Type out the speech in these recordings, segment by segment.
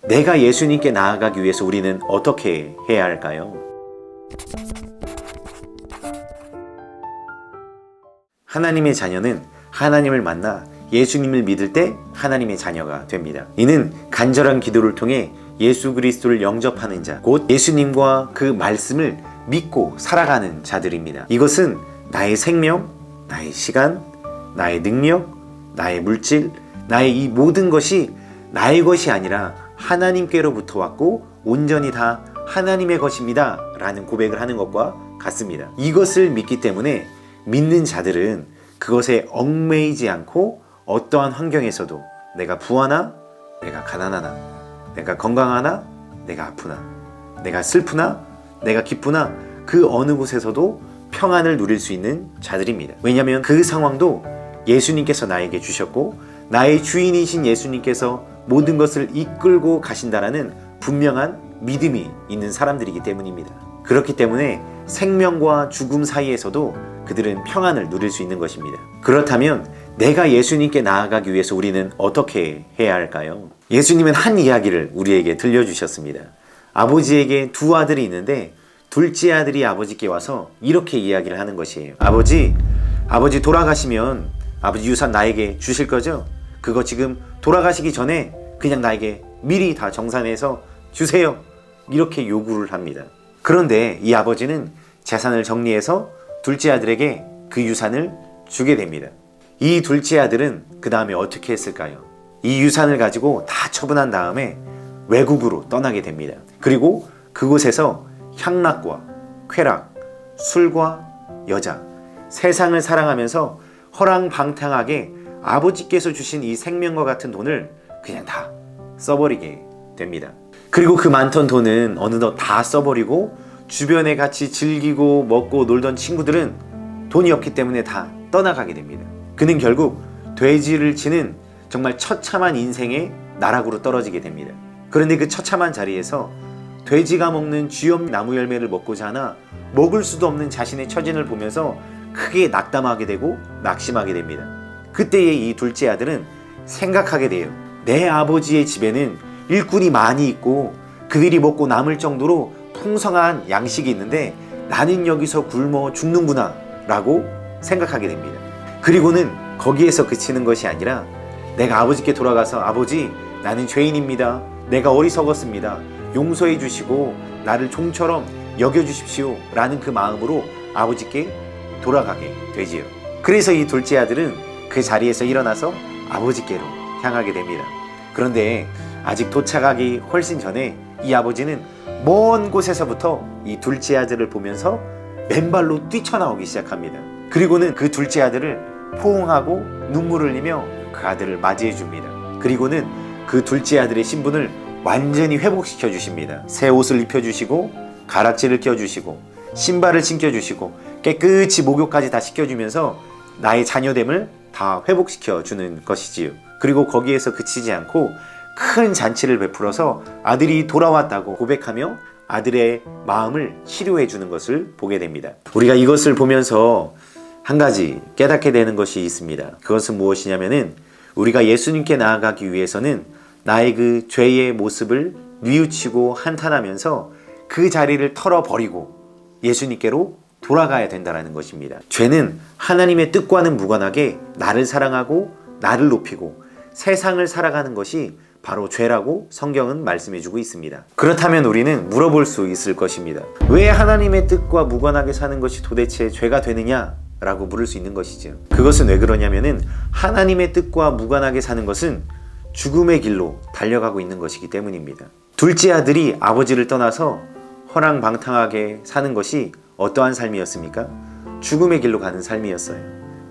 내가 예수님께 나아가기 위해서 우리는 어떻게 해야 할까요? 하나님의 자녀는 하나님을 만나 예수님을 믿을 때 하나님의 자녀가 됩니다. 이는 간절한 기도를 통해 예수 그리스도를 영접하는 자, 곧 예수님과 그 말씀을 믿고 살아가는 자들입니다. 이것은 나의 생명, 나의 시간, 나의 능력, 나의 물질, 나의 이 모든 것이 나의 것이 아니라 하나님께로부터 왔고 온전히 다 하나님의 것입니다 라는 고백을 하는 것과 같습니다. 이것을 믿기 때문에 믿는 자들은 그것에 얽매이지 않고 어떠한 환경에서도 내가 부하나 내가 가난하나 내가 건강하나 내가 아프나 내가 슬프나 내가 기쁘나 그 어느 곳에서도 평안을 누릴 수 있는 자들입니다. 왜냐하면 그 상황도 예수님께서 나에게 주셨고 나의 주인이신 예수님께서 모든 것을 이끌고 가신다라는 분명한 믿음이 있는 사람들이기 때문입니다. 그렇기 때문에 생명과 죽음 사이에서도 그들은 평안을 누릴 수 있는 것입니다. 그렇다면 내가 예수님께 나아가기 위해서 우리는 어떻게 해야 할까요? 예수님은 한 이야기를 우리에게 들려주셨습니다. 아버지에게 두 아들이 있는데 둘째 아들이 아버지께 와서 이렇게 이야기를 하는 것이에요. 아버지 돌아가시면 아버지 유산 나에게 주실 거죠? 그거 지금 돌아가시기 전에 그냥 나에게 미리 다 정산해서 주세요. 이렇게 요구를 합니다. 그런데 이 아버지는 재산을 정리해서 둘째 아들에게 그 유산을 주게 됩니다. 이 둘째 아들은 그 다음에 어떻게 했을까요? 이 유산을 가지고 다 처분한 다음에 외국으로 떠나게 됩니다. 그리고 그곳에서 향락과 쾌락, 술과 여자, 세상을 사랑하면서 허랑방탕하게 아버지께서 주신 이 생명과 같은 돈을 그냥 다 써버리게 됩니다. 그리고 그 많던 돈은 어느덧 다 써버리고 주변에 같이 즐기고 먹고 놀던 친구들은 돈이 없기 때문에 다 떠나가게 됩니다. 그는 결국 돼지를 치는 정말 처참한 인생의 나락으로 떨어지게 됩니다. 그런데 그 처참한 자리에서 돼지가 먹는 쥐염 나무 열매를 먹고자 하나 먹을 수도 없는 자신의 처진을 보면서 크게 낙담하게 되고 낙심하게 됩니다. 그때의 이 둘째 아들은 생각하게 돼요. 내 아버지의 집에는 일꾼이 많이 있고 그들이 먹고 남을 정도로 풍성한 양식이 있는데 나는 여기서 굶어 죽는구나 라고 생각하게 됩니다. 그리고는 거기에서 그치는 것이 아니라 내가 아버지께 돌아가서 아버지 나는 죄인입니다. 내가 어리석었습니다. 용서해 주시고 나를 종처럼 여겨주십시오 라는 그 마음으로 아버지께 돌아가게 되지요. 그래서 이 둘째 아들은 그 자리에서 일어나서 아버지께로 향하게 됩니다. 그런데 아직 도착하기 훨씬 전에 이 아버지는 먼 곳에서부터 이 둘째 아들을 보면서 맨발로 뛰쳐나오기 시작합니다. 그리고는 그 둘째 아들을 포옹하고 눈물을 흘리며 그 아들을 맞이해 줍니다. 그리고는 그 둘째 아들의 신분을 완전히 회복시켜 주십니다. 새 옷을 입혀주시고 가락지를 껴주시고 신발을 신겨주시고 깨끗이 목욕까지 다 시켜주면서 나의 자녀됨을 다 회복시켜 주는 것이지요. 그리고 거기에서 그치지 않고 큰 잔치를 베풀어서 아들이 돌아왔다고 고백하며 아들의 마음을 치료해 주는 것을 보게 됩니다. 우리가 이것을 보면서 한 가지 깨닫게 되는 것이 있습니다. 그것은 무엇이냐면은 우리가 예수님께 나아가기 위해서는 나의 그 죄의 모습을 뉘우치고 한탄하면서 그 자리를 털어버리고 예수님께로 돌아가야 된다는 것입니다. 죄는 하나님의 뜻과는 무관하게 나를 사랑하고 나를 높이고 세상을 살아가는 것이 바로 죄라고 성경은 말씀해주고 있습니다. 그렇다면 우리는 물어볼 수 있을 것입니다. 왜 하나님의 뜻과 무관하게 사는 것이 도대체 죄가 되느냐? 라고 물을 수 있는 것이죠. 그것은 왜 그러냐면은 하나님의 뜻과 무관하게 사는 것은 죽음의 길로 달려가고 있는 것이기 때문입니다. 둘째 아들이 아버지를 떠나서 허랑방탕하게 사는 것이 어떠한 삶이었습니까? 죽음의 길로 가는 삶이었어요.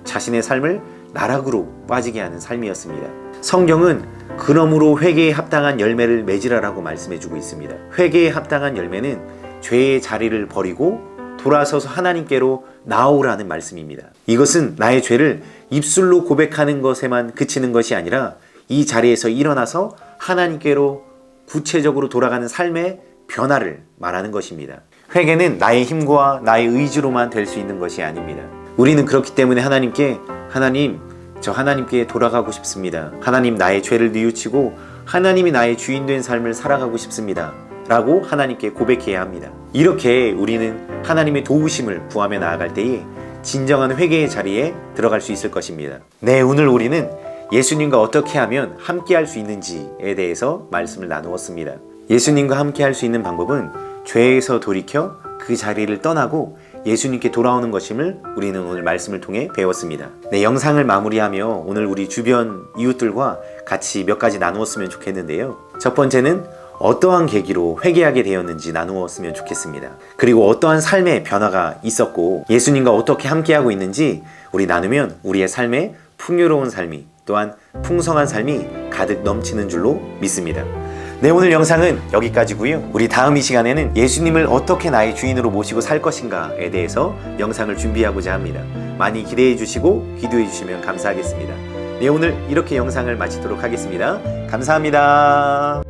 자신의 삶을 나락으로 빠지게 하는 삶이었습니다. 성경은 그러므로 회개에 합당한 열매를 맺으라라고 말씀해주고 있습니다. 회개에 합당한 열매는 죄의 자리를 버리고 돌아서서 하나님께로 나오라는 말씀입니다. 이것은 나의 죄를 입술로 고백하는 것에만 그치는 것이 아니라 이 자리에서 일어나서 하나님께로 구체적으로 돌아가는 삶의 변화를 말하는 것입니다. 회개는 나의 힘과 나의 의지로만 될 수 있는 것이 아닙니다. 우리는 그렇기 때문에 하나님께 하나님, 저 하나님께 돌아가고 싶습니다. 하나님 나의 죄를 뉘우치고 하나님이 나의 주인 된 삶을 살아가고 싶습니다 라고 하나님께 고백해야 합니다. 이렇게 우리는 하나님의 도우심을 구하며 나아갈 때에 진정한 회개의 자리에 들어갈 수 있을 것입니다. 네, 오늘 우리는 예수님과 어떻게 하면 함께 할 수 있는지에 대해서 말씀을 나누었습니다. 예수님과 함께 할 수 있는 방법은 죄에서 돌이켜 그 자리를 떠나고 예수님께 돌아오는 것임을 우리는 오늘 말씀을 통해 배웠습니다. 네, 영상을 마무리하며 오늘 우리 주변 이웃들과 같이 몇 가지 나누었으면 좋겠는데요. 첫 번째는 어떠한 계기로 회개하게 되었는지 나누었으면 좋겠습니다. 그리고 어떠한 삶의 변화가 있었고 예수님과 어떻게 함께하고 있는지 우리 나누면 우리의 삶에 풍요로운 삶이 또한 풍성한 삶이 가득 넘치는 줄로 믿습니다. 네, 오늘 영상은 여기까지고요. 우리 다음 이 시간에는 예수님을 어떻게 나의 주인으로 모시고 살 것인가에 대해서 영상을 준비하고자 합니다. 많이 기대해 주시고 기도해 주시면 감사하겠습니다. 네, 오늘 이렇게 영상을 마치도록 하겠습니다. 감사합니다.